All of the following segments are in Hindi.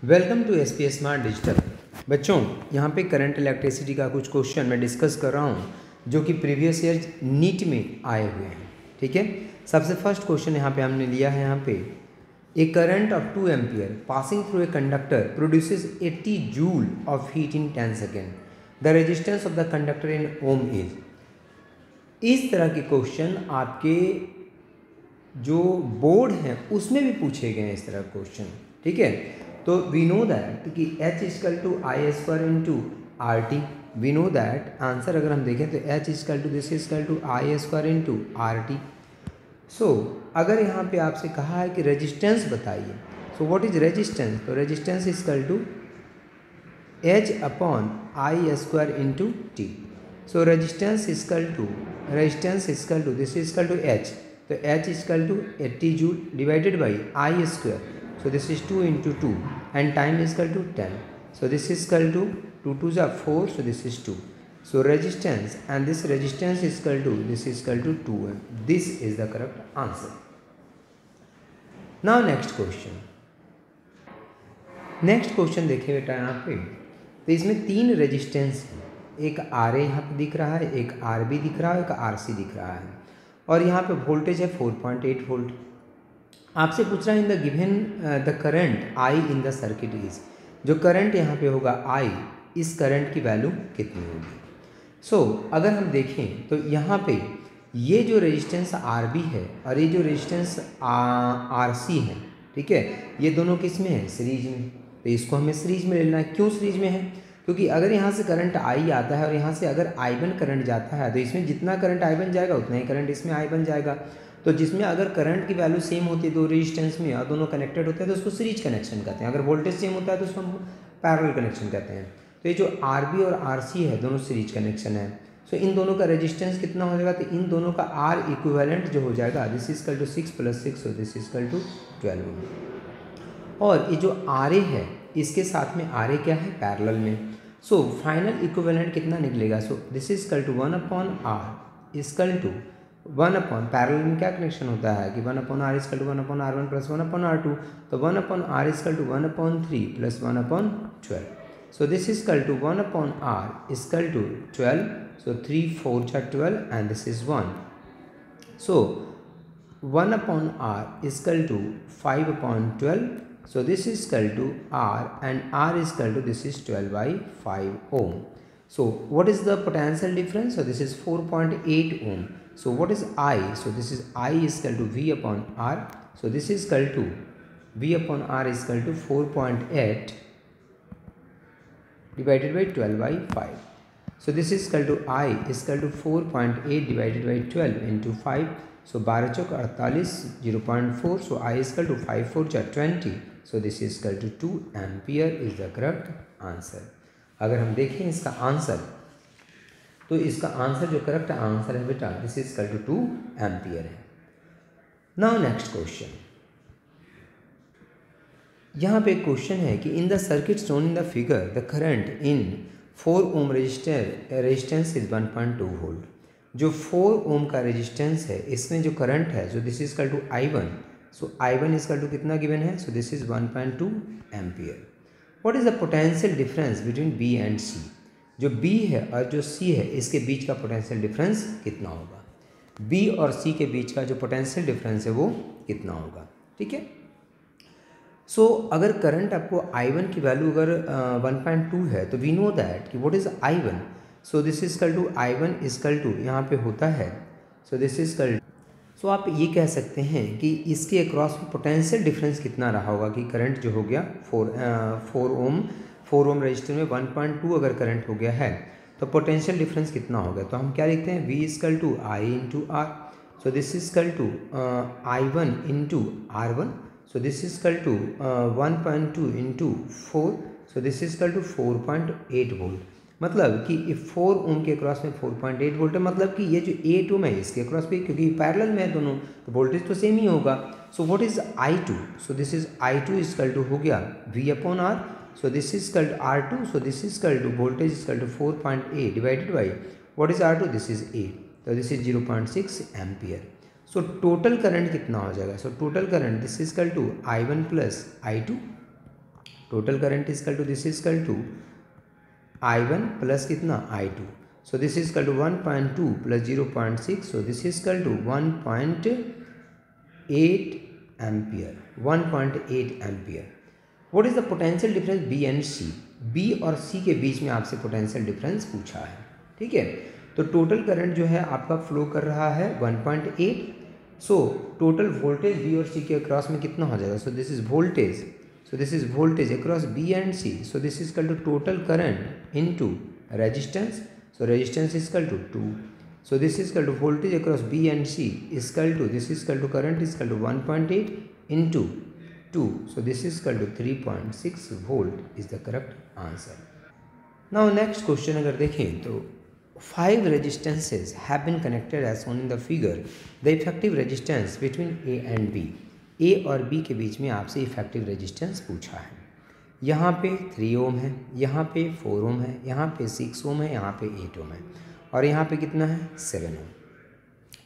Welcome to S P S smart digital. बच्चों, यहाँ पे करंट इलेक्ट्रिसिटी का कुछ क्वेश्चन मैं डिस्कस कर रहा हूँ जो कि प्रीवियस ईयर नीट में आए हुए हैं। ठीक है, सबसे फर्स्ट क्वेश्चन यहाँ पे हमने लिया है। यहाँ पे a current of 2 ampere passing through a conductor produces 80 joule of heat in 10 second. The resistance of the conductor in ohm is. इस तरह के क्वेश्चन आपके जो बोर्ड हैं उसमें भी पूछे गए हैं इस तरह क्वेश्चन। ठीक है, तो वी नो दैट कि H equal to I square into R T. We know that answer अगर हम देखें तो H equal to this is equal to I square into R T. So अगर यहाँ पे आपसे कहा है कि रेजिस्टेंस बताइए, सो व्हाट इज रेजिस्टेंस, तो resistance equal to H upon I square into T. So resistance equal to this is equal to H, तो H equal to 80 joule divided by I square. So this is 2 into 2 and time is equal to 10. So this is equal to 2 2s are 4. So this is 2. So resistance, and this resistance is equal to this is equal to 2. This is the correct answer. Now next question. Next question देखिए बेटा यहाँ पे, तो इसमें 3 रेजिस्टेंस हैं। एक आर ए यहाँ पे दिख रहा है, एक आर बी दिख रहा है, एक आर सी दिख रहा है, और यहाँ पे वोल्टेज है 4.8 वोल्ट। आपसे पूछ रहा है in the given the current I in the circuit is. जो करंट यहाँ पे होगा आई, इस करंट की वैल्यू कितनी होगी। सो अगर हम देखें तो यहाँ पे ये जो रेजिस्टेंस आर बी है और ये जो रेजिस्टेंस आर सी है, ठीक है, ये दोनों किस में है, सीरीज में। तो इसको हमें सीरीज में लेना है। क्यों सीरीज में है, क्योंकि अगर यहाँ से करंट आई आता है और यहाँ से अगर आई वन करंट जाता है तो इसमें जितना करंट आई वन जाएगा उतना ही करंट इसमें आई वन जाएगा। तो जिसमें अगर करंट की वैल्यू सेम होती है दो रेजिस्टेंस में और दोनों कनेक्टेड होते हैं तो उसको सीरीज कनेक्शन कहते हैं। अगर वोल्टेज सेम होता है तो उसको हम पैरेलल कनेक्शन कहते हैं। तो ये जो आर बी और आर सी है दोनों सीरीज कनेक्शन है। सो इन दोनों का रेजिस्टेंस कितना हो जाएगा, तो इन दोनों का आर इक्विवेलेंट जो हो जाएगा this is equal to 6 + 6, so this is equal to 12। और ये जो आर ए है इसके साथ में आर ए क्या है, पैरेलल में। सो फाइनल इक्विवेलेंट कितना निकलेगा, so this is equal to 1/r equal to 1/, parallel में क्या कनेक्शन होता है कि 1/r equal to 1/r1 plus 1/r2, तो 1/r equal to 1/3 plus 1/12। So this is equal to 1/r equal to 12, so 3 4 12 and this is 1। So 1/r equal to 5/12, so this is equal to R and R is equal to this is 12/5 ohm. So what is the potential difference? So this is 4.8 ohm. So what is I? So this is I is equal to V upon R. So this is equal to V upon R is equal to 4.8 divided by 12/5. So this is equal to I is equal to 4.8 divided by 12 into 5. So 12 Chowk 48, 0.4. So I is equal to 5 4 20. So this is equal to 2 ampere is the correct answer. अगर हम देखें इसका आंसर, तो इसका आंसर जो करेक्ट आंसर है बेटा this is equal to 2 ampere है। नाउ नेक्स्ट क्वेश्चन, यहाँ पे क्वेश्चन है कि in the circuit shown in the figure the current in 4 ohm resistance is 1.2 volt. जो 4 ओम का रेजिस्टेंस है इसमें जो करंट है so this is equal to I1। So I1 equal to कितना गिवन है, so this is 1.2 ampere. What is the potential difference between B and C। जो B है और जो C है इसके बीच का पोटेंशियल डिफरेंस कितना होगा, B और C के बीच का जो पोटेंशियल डिफरेंस है वो कितना होगा। ठीक है, सो अगर करंट आपको I1 की वैल्यू अगर 1.2 है तो वी नो दैट कि what is I1। So this is equal to I1 equal to यहाँ पे होता है, so this is equal, so आप ये कह सकते हैं कि इसके अक्रॉस में पोटेंशियल डिफरेंस कितना रहा होगा कि करंट जो हो गया 4 ओम रजिस्टर में 1.2 अगर करंट हो गया है तो पोटेंशियल डिफरेंस कितना होगा। तो हम क्या लिखते हैं, V equal to I into R. So this is equal to I1 into R1। So this is equal to 1.2 into 4। So this is equal to 4.8 volt. मतलब कि 4 ओम के अक्रॉस में 4.8 वोल्ट है, मतलब कि ये जो 8 ओम है इसके अक्रॉस भी, क्योंकि पैरेलल में है दोनों तो वोल्टेज तो सेम ही होगा। So what is I2, so this is I2 equal to हो गया V upon R। So this is equal to R2, so this is equal to voltage equal to 4.8 divided by what is R2, this is 8, तो this is 0.6 ampere. So total current कितना हो जाएगा, so total current this is equal to I1 plus I2 total current is equal to this is equal to I1 plus कितना I2. So this is equal to 1.2 plus 0.6. So this is equal to 1.8 ampere. 1.8 ampere. What is the potential difference B and C? B और सी के बीच में आपसे पोटेंशियल डिफरेंस पूछा है. ठीक है, तो टोटल करंट जो है आपका फ्लो कर रहा है 1.8. सो टोटल वोल्टेज बी और सी के अक्रॉस में कितना हो जाएगा? So this is voltage. So this is voltage across B and C. So this is equal to total current into resistance. So resistance is equal to 2. So this is equal to voltage across B and C is equal to this is equal to current is equal to 1.8 into 2. So this is equal to 3.6 volt is the correct answer. Now next question अगर देखें तो 5 resistances have been connected as shown in the figure. The effective resistance between A and B. A और B के बीच में आपसे effective resistance पूछा है. यहाँ पे 3 ओम है, यहाँ पे 4 ओम है, यहाँ पे 6 ओम है, यहाँ पे 8 ओम है और यहाँ पे कितना है 7 ओम.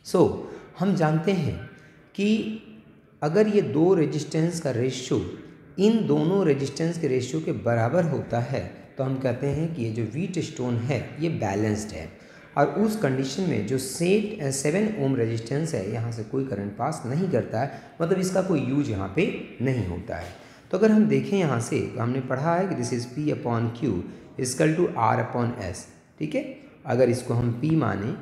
सो हम जानते हैं कि अगर ये दो रेजिस्टेंस का रेशियो इन दोनों रेजिस्टेंस के रेशियो के बराबर होता है तो हम कहते हैं कि ये जो व्हीटस्टोन है ये बैलेंस्ड है. और उस कंडीशन में जो 7 ओम रेजिस्टेंस है यहाँ से कोई करंट पास नहीं करता है, मतलब इसका कोई यूज यहाँ पे नहीं होता है. तो अगर हम देखें यहाँ से तो हमने पढ़ा है कि this is P upon Q is equal to R upon S. ठीक है, अगर इसको हम P माने,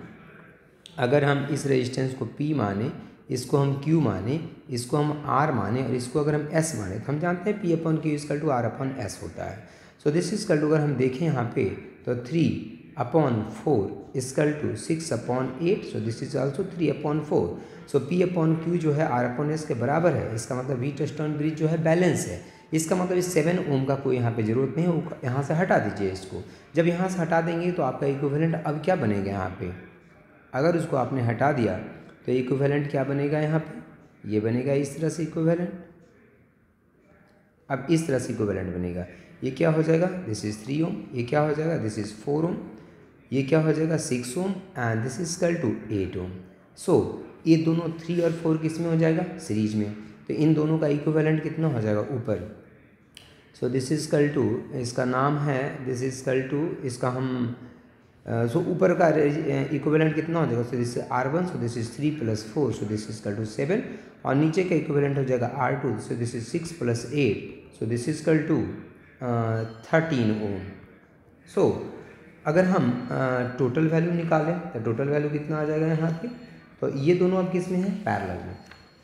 अगर हम इस रेजिस्टेंस को P माने, इसको हम Q माने, इसको हम R माने और इसको अगर हम S माने तो हम जानते हैं P upon Q is equal to R upon S होता है. सो दिस इजकल टू अगर हम देखें यहाँ पे तो 3 upon 4 is equal to 6 upon 8. So this is also 3 upon 4. So P upon Q जो है R अपॉन S के बराबर है. इसका मतलब व्हीटस्टोन ब्रिज जो है बैलेंस है. इसका मतलब इस 7 ओम का कोई यहाँ पे ज़रूरत नहीं है, यहाँ से हटा दीजिए इसको. जब यहाँ से हटा देंगे तो आपका इक्विवेलेंट अब क्या बनेगा यहाँ पे? अगर उसको आपने हटा दिया तो इक्विवेलेंट क्या बनेगा यहाँ पे? ये बनेगा इस तरह से इक्विवेलेंट. अब इस तरह से इक्विवेलेंट बनेगा. ये क्या हो जाएगा? This is 3 ohm. ये क्या हो जाएगा? This is 4 ohm. ये क्या हो जाएगा? 6 ohm and this is equal to 8 ohm. So ये दोनों 3 और 4 किस में हो जाएगा? सीरीज में. तो इन दोनों का इक्विवेलेंट कितना हो जाएगा? ऊपर. So this is equal to, इसका नाम है दिस इज इक्वल टू, इसका हम सो ऊपर का इक्विवेलेंट कितना हो जाएगा? So this is R1. So this is 3 plus 4. So this is equal to 7 और नीचे का इक्विवेलेंट हो जाएगा R2. So this is 6 plus 8. So this is equal to 13 ohm. So अगर हम टोटल वैल्यू निकालें तो टोटल वैल्यू कितना आ जाएगा यहाँ पे? तो ये दोनों अब किस में है? पैरेलल में.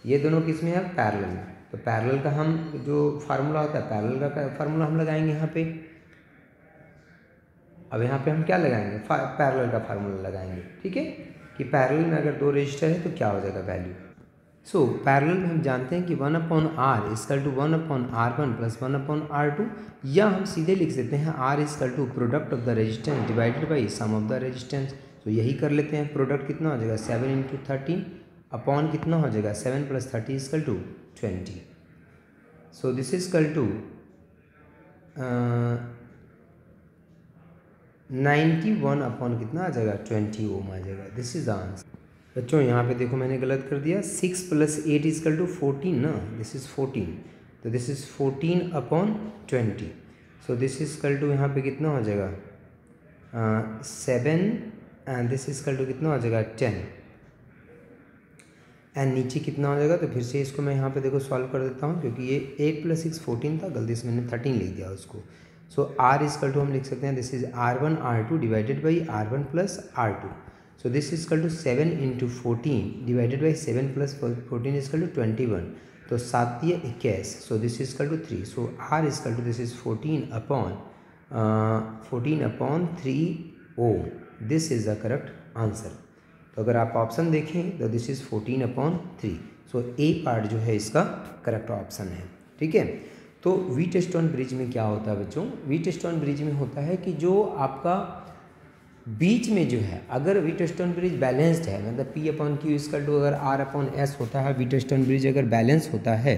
ये दोनों किस में है? पैरेलल में. तो पैरेलल का हम जो फार्मूला होता है, पैरेलल का फार्मूला हम लगाएंगे यहाँ पे. अब यहाँ पे हम क्या लगाएंगे? पैरेलल का फार्मूला लगाएंगे. ठीक है, कि पैरेलल में अगर दो रजिस्टर है तो क्या हो जाएगा वैल्यू. सो पैरेलल में हम जानते हैं कि 1 upon R is equal to 1 upon R1 plus 1 upon R2, या हम सीधे लिख सकते हैं R is equal to product of the resistance divided by sum of the resistance. तो यही कर लेते हैं. प्रोडक्ट कितना हो जाएगा? 7 इंटू 13 अपॉन कितना हो जाएगा? 7 plus 30 is equal to 20. So this is equal to 91 upon कितना आ जाएगा? 20 ओम आ जाएगा. This is the answer. बच्चों यहाँ पे देखो मैंने गलत कर दिया. 6 प्लस 8 इजकल टू 14 ना, दिस इज़ 14. तो this is 14 upon 20. So this is equal to यहाँ पे कितना हो जाएगा? 7 and this is equal to कितना हो जाएगा? 10 एंड नीचे कितना हो जाएगा? तो फिर से इसको मैं यहाँ पे देखो सॉल्व कर देता हूँ, क्योंकि ये 8 प्लस 6 14 था, गलती से मैंने 13 लिख दिया उसको. सो R इजकल टू हम लिख सकते हैं this is R1 R2 divided by R1 plus R2. So this is equal to 7 into 14 divided by 7 plus 14 is equal to 21. तो 7 21. So this is equal to 3. So R is equal to this is 14 upon 3 ohm. This is the correct answer. तो अगर आप ऑप्शन देखें तो this is 14 upon 3. So A part जो है इसका करेक्ट ऑप्शन है. ठीक है, तो व्हीटस्टोन ब्रिज में क्या होता है बच्चों? व्हीटस्टोन ब्रिज में होता है कि जो आपका बीच में जो है, अगर व्हीटस्टोन ब्रिज बैलेंस्ड है, मतलब P upon Q is equal to अगर R अपॉन S होता है, व्हीटस्टोन ब्रिज अगर बैलेंस होता है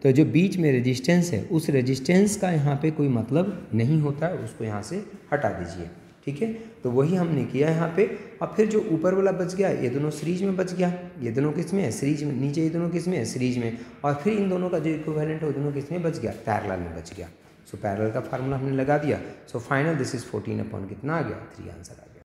तो जो बीच में रेजिस्टेंस है उस रेजिस्टेंस का यहाँ पे कोई मतलब नहीं होता है, उसको यहाँ से हटा दीजिए. ठीक है, तो वही हमने किया यहाँ पे. और फिर जो ऊपर वाला बच गया, ये दोनों सीरीज में बच गया. ये दोनों किस में है? सीरीज में. नीचे ये दोनों किस में है? सीरीज में. और फिर इन दोनों का जो इक्विवेलेंट है वो दोनों किस में बच गया? पैरेलल में बच गया. सो पैरेलल का फार्मूला हमने लगा दिया। So final this is 14 upon कितना आ गया 3 आंसर आ गया।